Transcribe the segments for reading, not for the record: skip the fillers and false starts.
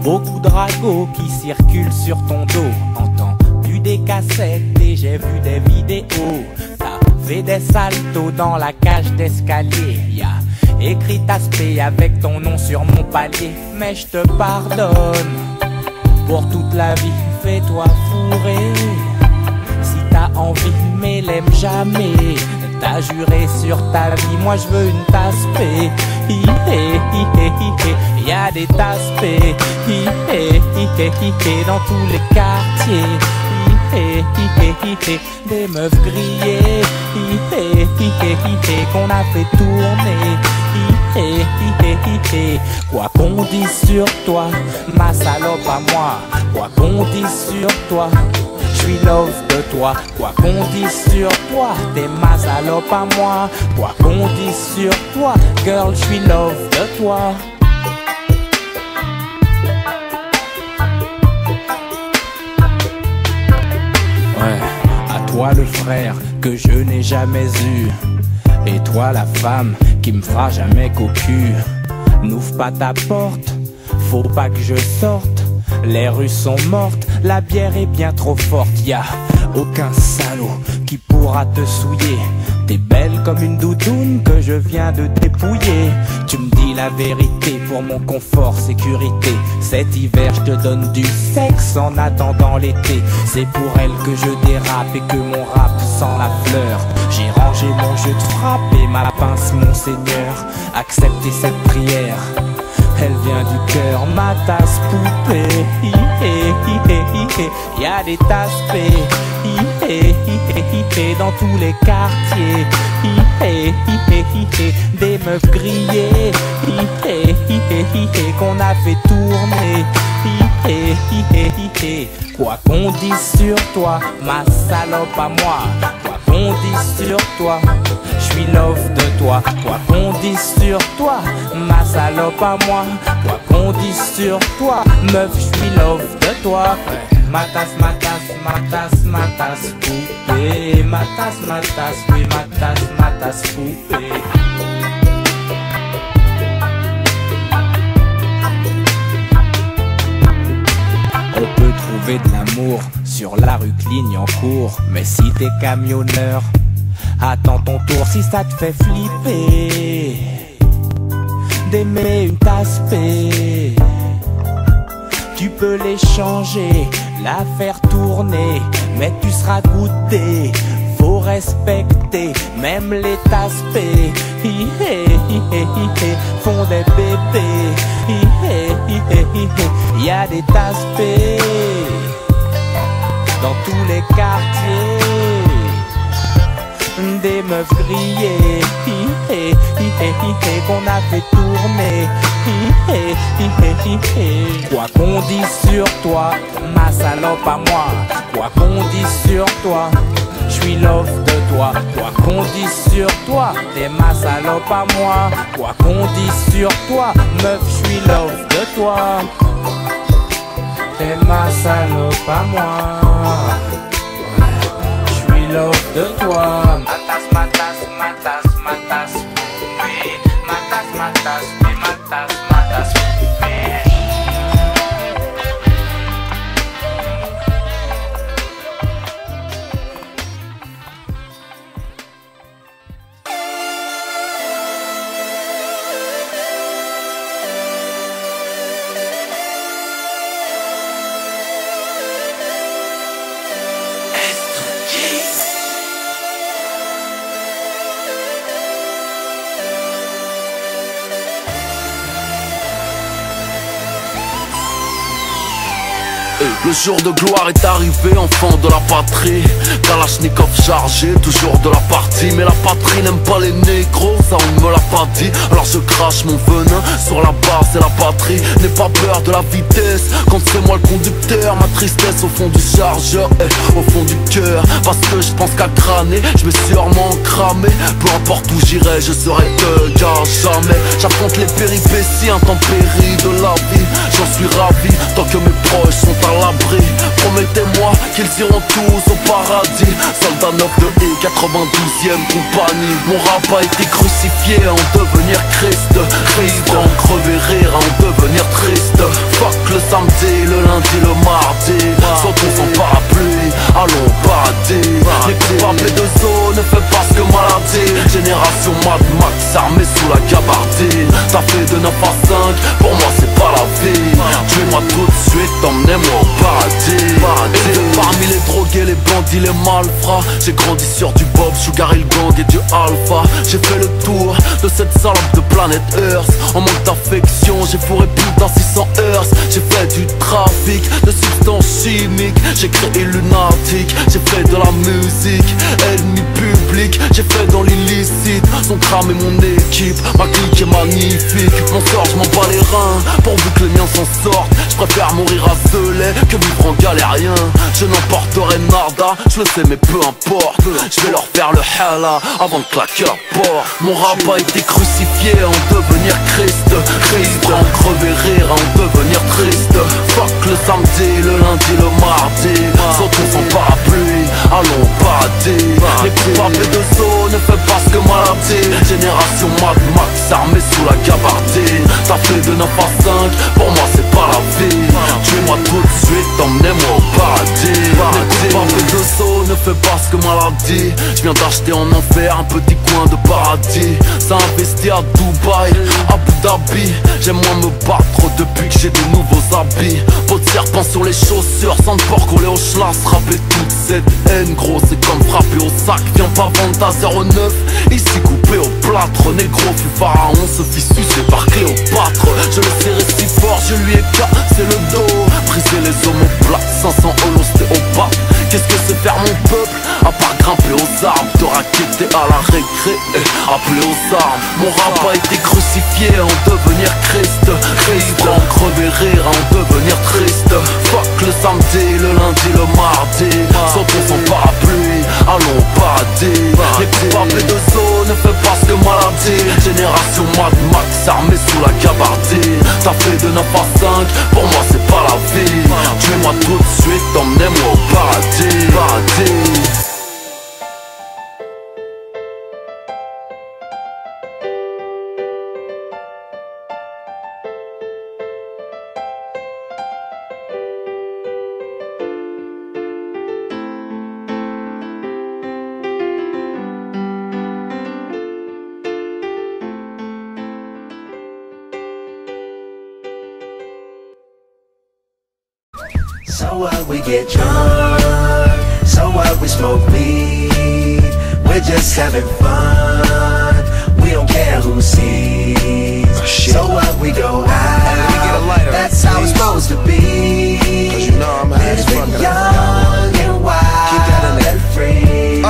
beaucoup de ragots qui circulent sur ton dos. Entendu des cassettes et j'ai vu des vidéos. T'as fait des saltos dans la cage d'escalier. Y'a écrit Taspé avec ton nom sur mon palier. Mais je te pardonne pour toute la vie, fais-toi fourrer. Si t'as envie, mais l'aime jamais. T'as juré sur ta vie, moi je veux une Taspé. Y'a des Taspé dans tous les quartiers. Des meufs grillées qu'on a fait tourner. Quoi qu'on dise sur toi, ma salope à moi. Quoi qu'on dise sur toi, j'suis love de toi. Quoi qu'on dise sur toi, t'es ma salope à moi. Quoi qu'on dise sur toi, girl, j'suis love de toi. Ouais, à toi le frère que je n'ai jamais eu. Et toi la femme qui me fera jamais cocu. N'ouvre pas ta porte, faut pas que je sorte. Les rues sont mortes, la bière est bien trop forte. Y'a aucun salaud qui pourra te souiller. T'es belle comme une doudoune que je viens de dépouiller. Tu me dis la vérité pour mon confort, sécurité. Cet hiver je te donne du sexe en attendant l'été. C'est pour elle que je dérape et que mon rap sent la fleur. J'ai rangé mon jeu de frappe et ma pince mon seigneur. Acceptez cette prière, elle vient du cœur, ma tasse poupée. Y'a des Taspé dans tous les quartiers. Des meufs grillées qu'on a fait tourner. Quoi qu'on dise sur toi, ma salope à moi. Quoi qu'on dise sur toi, j'suis love de toi. Quoi qu'on dise sur toi, ma salope à moi. Quoi qu'on dise sur toi, meuf, j'suis love de toi. Ma tasse, ma tasse, ma tasse, ma tasse poupée. Ma tasse, oui, ma tasse poupée. On peut trouver de l'amour sur la rue Clignancourt. Mais si t'es camionneur, attends ton tour si ça te fait flipper d'aimer une Taspé. Tu peux l'échanger, la faire tourner, mais tu seras goûté. Faut respecter, même les Taspé font des bébés. Y'a des Taspé dans tous les quartiers. Des meufs grillées qu'on a fait tourner. Quoi qu'on dise sur toi, ma salope à moi. Quoi qu'on dise sur toi, j'suis love de toi. Quoi qu'on dise sur toi, t'es ma salope à moi. Quoi qu'on dise sur toi, meuf, j'suis love de toi. T'es ma salope à moi. J'suis love de toi. Ma tasse, ma tasse, ma tasse, ma tasse. Oui, ma tasse, oui, ma tasse, ma tasse. Le jour de gloire est arrivé, enfant de la patrie. Kalachnikov chargé, toujours de la partie. Mais la patrie n'aime pas les négros, ça on ne me l'a pas dit. Alors je crache mon venin sur la base et la patrie. N'aie pas peur de la vitesse, quand c'est moi le conducteur. Ma tristesse au fond du chargeur, au fond du cœur. Parce que je pense qu'à crâner, je vais sûrement cramer. Peu importe où j'irai, je serai te gars jamais. J'affronte les péripéties, intempéries de la vie. J'en suis ravi, tant que mes proches sont à l'abri. Promettez-moi qu'ils iront tous au paradis. Soldat 9 de E, 92e compagnie. Mon rap a été crucifié en en devenir Christ. Triste, en crever rire, en devenir triste. Fuck le samedi, le lundi, le mardi. Sautons sans parapluie, allons au paradis. Les coupables de zone ne fait pas ce que maladie. Génération Mad Max armée sous la gabardine. Ça fait de 9 à 5, pour moi c'est pas la vie. Tuez-moi tout de suite, emmenez-moi au paradis. Et parmi les drogués, les bandits, les malfrats, j'ai grandi sur du Bob, Sugar Hill Gang et du Alpha. J'ai fait le tour de cette salope de planète Earth. En manque d'affection, j'ai fourré plus d'un 600 heures. J'ai fait du trafic de substances chimiques. J'ai créé lunatique, j'ai fait de la musique. Ennemi public, j'ai fait dans l'illicite. Son crame et mon équipe, ma clique est magnifique. Mon sort, je m'en bats les reins, pourvu que les miens s'en sortent. Je préfère mourir à Zelay que vivre en galérien. Je n'emporterai nada, je le sais mais peu importe. Je vais leur faire le hala avant de claquer la porte. Mon rap a été crucifié en devenir Christ. Christ, en crever rire, en devenir triste. Fuck le samedi, le lundi, le mardi. Sautons sans parapluie, allons au paradis. Les coupables de zone ne fait pas ce que maladie. Génération Mad Max armée sous la gabardine. Ça fait de 9 à 5, pour moi c'est pas la vie. Tuez-moi tout de suite, emmenez-moi au paradis. Les coupables de zone ne fait pas ce que maladie. Je viens d'acheter en enfer un petit coin de paradis. Ça investit à Dubaï, Abu Dhabi. J'aime moins me battre depuis que j'ai de nouveaux habits. Peau de serpent sur les chaussures, sang de porc collé au schlass. Rappeler toute cette haine, gros c'est comme frapper au sac. Viens pas vendre ta 09, ici coupé au plâtre. Négro fut pharaon, se fit sucer par Cléopâtre. Je le serrai si fort, je lui ai cassé le dos. Briser les omoplates, 500 l'ostéopathe. Qu'est-ce que c'est faire mon peuple, à part grimper aux arbres, te raqueter à la récré et appeler aux armes. Mon rap a été crucifié en devenir Christ. Christ, en crever rire, en devenir triste. Fuck le samedi, le lundi, le mardi. Sautons sans parapluie, allons au paradis. Les coupables de zone ne fait pas ce que maladie. Génération Mad Max armée sous la gabardine. Ça fait de 9 à 5, pour moi c'est pas la vie. Tuez-moi tout de suite, emmenez-moi au paradis. So what, we get drunk, so what, we smoke weed. We're just having fun, we don't care who sees. So what, we go out, that's how it's supposed to be. Cause you know I'm high as fuck. Living young and wild and free.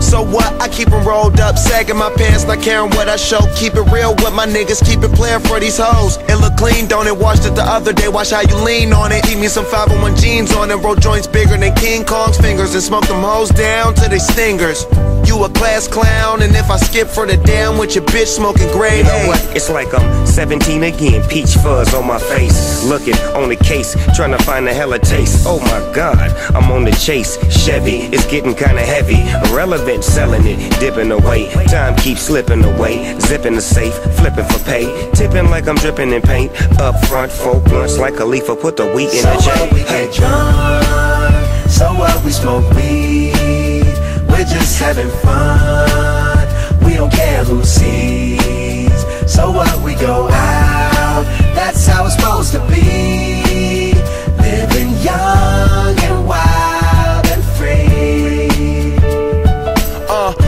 So what? I keep them rolled up, sagging my pants, not caring what I show. Keep it real with my niggas, keep it playing for these hoes. It look clean, don't it? Washed it the other day, watch how you lean on it. Keep me some 501 jeans on it, roll joints bigger than King Kong's fingers, and smoke them hoes down to they stingers. You a class clown, and if I skip for the damn with your bitch smoking gray. You know what? It's like I'm 17 again, peach fuzz on my face. Looking on the case, trying to find a hella taste. Oh my God, I'm on the chase. Chevy, it's getting kinda heavy. Irrelevant, selling it, dipping away. Time keeps slipping away. Zipping the safe, flipping for pay. Tipping like I'm dripping in paint. Up front, 4 blunts like a leaf, put the wheat in the So J. what, we get drunk, so what, we smoke weed. We're just having fun, we don't care who sees. So what, we go out, that's how it's supposed to be. Living young and wild and free.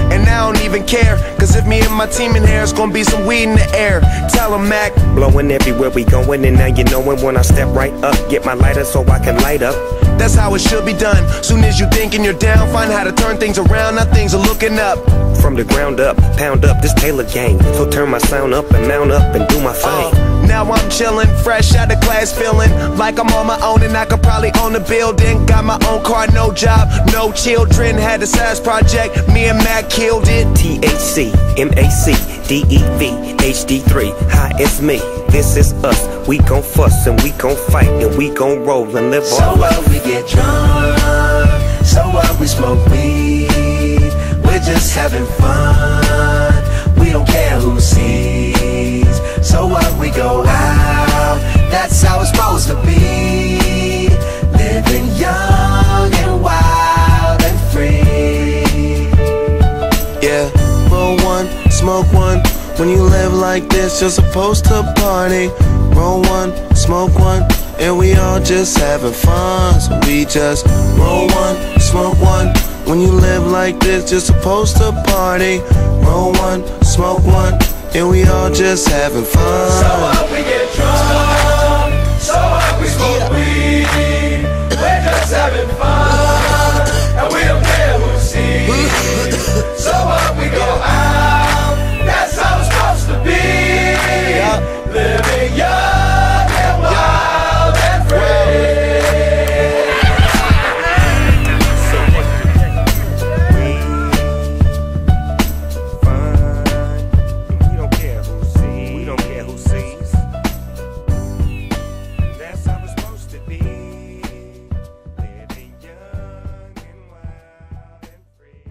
And I don't even care, cause if me and my team in here, it's gonna be some weed in the air. Tell 'em, Mac. Blowing everywhere we going, and now you knowin' when I step right up. Get my lighter so I can light up. That's how it should be done. Soon as you thinking you're down, find how to turn things around. Now things are looking up. From the ground up, pound up this Taylor gang. So turn my sound up and mount up and do my thing. Now I'm chillin', fresh out of class, feeling like I'm on my own and I could probably own a building. Got my own car, no job, no children. Had a size project, me and Mac killed it. THC, MAC, DEV, HD3, hi, it's me. This is us. We gon' fuss and we gon' fight and we gon' roll and live So our life. what, we get drunk, so what, we smoke weed. We're just having fun, That's how it's supposed to be. Living young and wild and free. Yeah, roll one, smoke one. When you live like this, you're supposed to party. Roll one, smoke one, and we all just having fun. So we just roll one, smoke one. When you live like this, you're supposed to party. Roll one, smoke one, and we all just having fun. So up we get drunk, so up we smoke weed. We're just having fun, and we don't care who sees. So up we go out, that's how it's supposed to be. Living young and wild and free. We don't care who sees. We don't care who sees. That's how it's supposed to be. Living young and wild and free.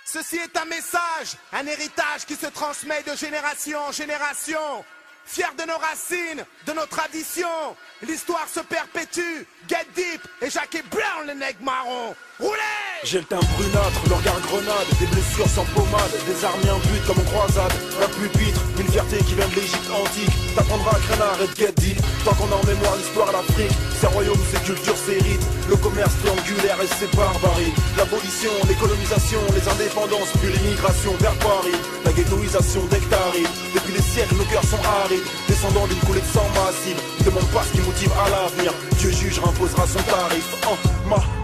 Ceci est un message, un héritage qui se transmet de génération en génération. Fiers de nos racines, de nos traditions, l'histoire se perpétue. Get Deep et Jackie Brown, le nègre marron. Roulez! J'ai le teint brunâtre, le regard grenade, des blessures sans pommade, des armes et un but comme en croisade, un pupitre, une fierté qui vient de l'Égypte antique. T'apprendras à Grenard et de Get Deep, tant qu'on a en mémoire l'histoire de l'Afrique. Ses royaumes, ses cultures, ses rites, le commerce triangulaire et ses barbaries. L'abolition, les colonisations, les indépendances, puis l'immigration vers Paris. La ghettoisation d'hectares, depuis des siècles nos cœurs sont arides, descendants d'une coulée de sang massive. Ne demande pas ce qui motive à l'avenir, Dieu jugera, imposera son tarif.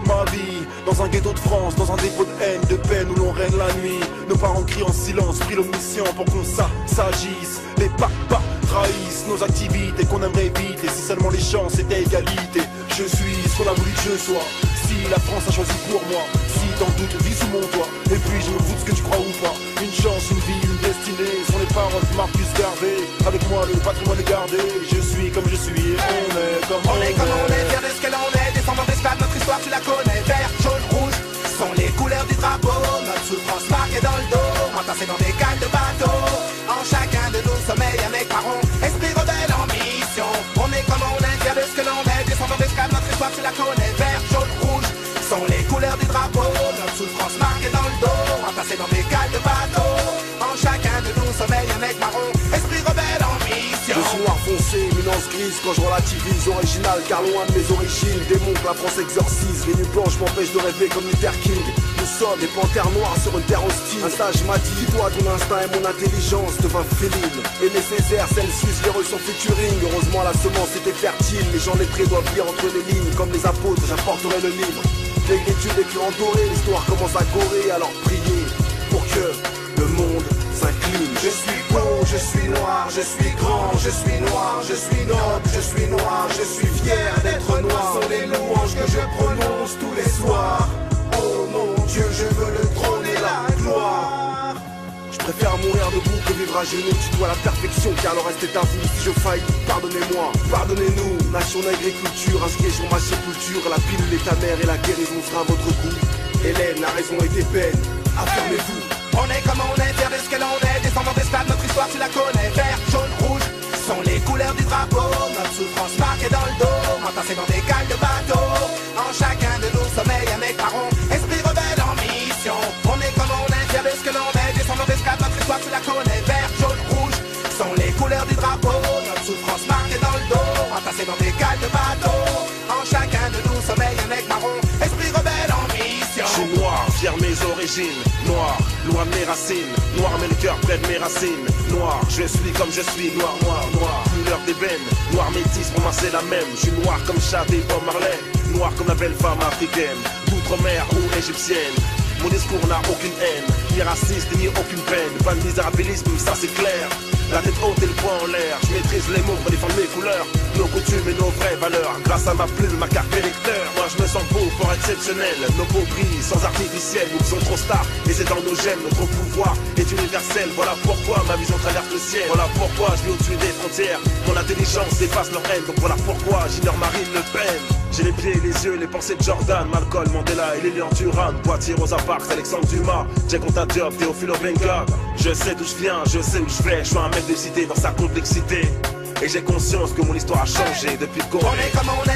Ma vie, dans un ghetto de France, dans un dépôt de haine, de peine où l'on règne la nuit. Nos parents crient en silence, prient l'omniscient pour qu'on s'agisse. Les papas trahissent nos activités qu'on aimerait éviter si seulement les chances étaient égalité. Je suis ce qu'on a voulu que je sois, si la France a choisi pour moi. Si t'en doutes, vis sous mon toit, et puis je me fous de ce que tu crois ou pas. Une chance, une vie, une destinée, sont les paroles de Marcus Garvey. Avec moi le patrimoine est gardé, je suis comme je suis, et on est comme on est. Fiers de ce que l'on est, descendants d'esclaves, notre histoire tu la connais. Vert, jaune, rouge, sont les couleurs du drapeau. Notre souffrance marquée dans le dos, entassée dans des cales de bateau. En chacun de nous sommeille un mec marron, esprit rebelle en mission. On est comme on est, fiers de ce que l'on est, descendants d'esclaves, notre histoire tu la connais. Vert, jaune, rouge, sont les couleurs du drapeau. Notre souffrance marquée dans le dos, entassée dans des cales de bateau. En chacun de nous sommeille un mec marron, esprit rebelle en mission. Je suis noir foncé, éminence grise quand je relativise. Original car loin de mes origines, démon que la France exorcise. Les nuits blanches m'empêchent de rêver comme Luther King. Nous sommes des panthères noires sur une terre hostile. Un sage m'a dit, toi ton instinct et mon intelligence devint féline. Et nécessaire, celles suisses, les sont featuring. Heureusement la semence était fertile. Les gens lettrés doivent lire entre les lignes. Comme les apôtres, j'apporterai le livre. Négritude et cœur doré, l'histoire commence à gorer. Alors priez pour que le monde s'incline. Je suis beau, je suis noir, je suis grand, je suis noir, je suis noble, je suis noir, je suis fier d'être noir. Ce sont les louanges que je prononce tous les soirs. Oh mon Dieu, je veux le trône et la gloire. Je préfère mourir debout que vivre à genoux. Tu dois la perfection car le reste est à vous. Si je faille, pardonnez-moi, pardonnez-nous. Nation d'agriculture, inscrits sur ma sépulture. La pilule est amère et la guérison sera votre goût. Hélène, la raison est épais, affirmez-vous. On est comme on est, fiers de ce que l'on est, descendants d'esclaves, notre histoire tu la connais. Vert, jaune, rouge, sont les couleurs du drapeau. Notre souffrance marquée dans le dos, entassée dans des cales de bateau. En chacun de nous sommeille un mec marron, esprit rebelle en mission. On est comme on est, fiers de ce que l'on est, descendants d'esclaves, notre histoire tu la connais. Vert, jaune, rouge, sont les couleurs du drapeau. Notre souffrance marquée dans le dos, entassée dans des cales de bateau. En chacun de nous sommeille un mec marron, esprit rebelle en mission. Je suis noir, fier mes origines. Noir, loin de mes racines. Noir mais le cœur près de mes racines. Noir, je suis comme je suis. Noir, noir, noir, couleur d'ébène. Noir métis, pour moi c'est la même. Je suis noir comme Chad et Bob Marley. Noir comme la belle femme africaine, d'outre-mer ou égyptienne. Mon discours n'a aucune haine, ni raciste ni aucune peine. Pas de misérabilisme, ça c'est clair. La tête haute et le poing en l'air, je maîtrise les mots pour défendre mes couleurs. Nos coutumes et nos vraies valeurs, grâce à ma plume, ma carte électeur. Moi je me sens beau, fort exceptionnel. Nos beaux brillent sans artificiel, nous sommes trop stars. Et c'est dans nos gènes, notre pouvoir est universel. Voilà pourquoi ma vision traverse le ciel. Voilà pourquoi je vis au-dessus des frontières. Mon intelligence dépasse leur haine, donc voilà pourquoi j'ignore Marine Le Pen. J'ai les pieds et les yeux, les pensées de Jordan, Malcolm, Mandela et Lilian Thuram. Poitiers, Rosa Parks, Alexandre Dumas, Jack Conta Diop, Théophile Obenga. Je sais d'où je viens, je sais où je vais. Je suis un mec de cité dans sa complexité. Et j'ai conscience que mon histoire a changé depuis le Corée. On est comme on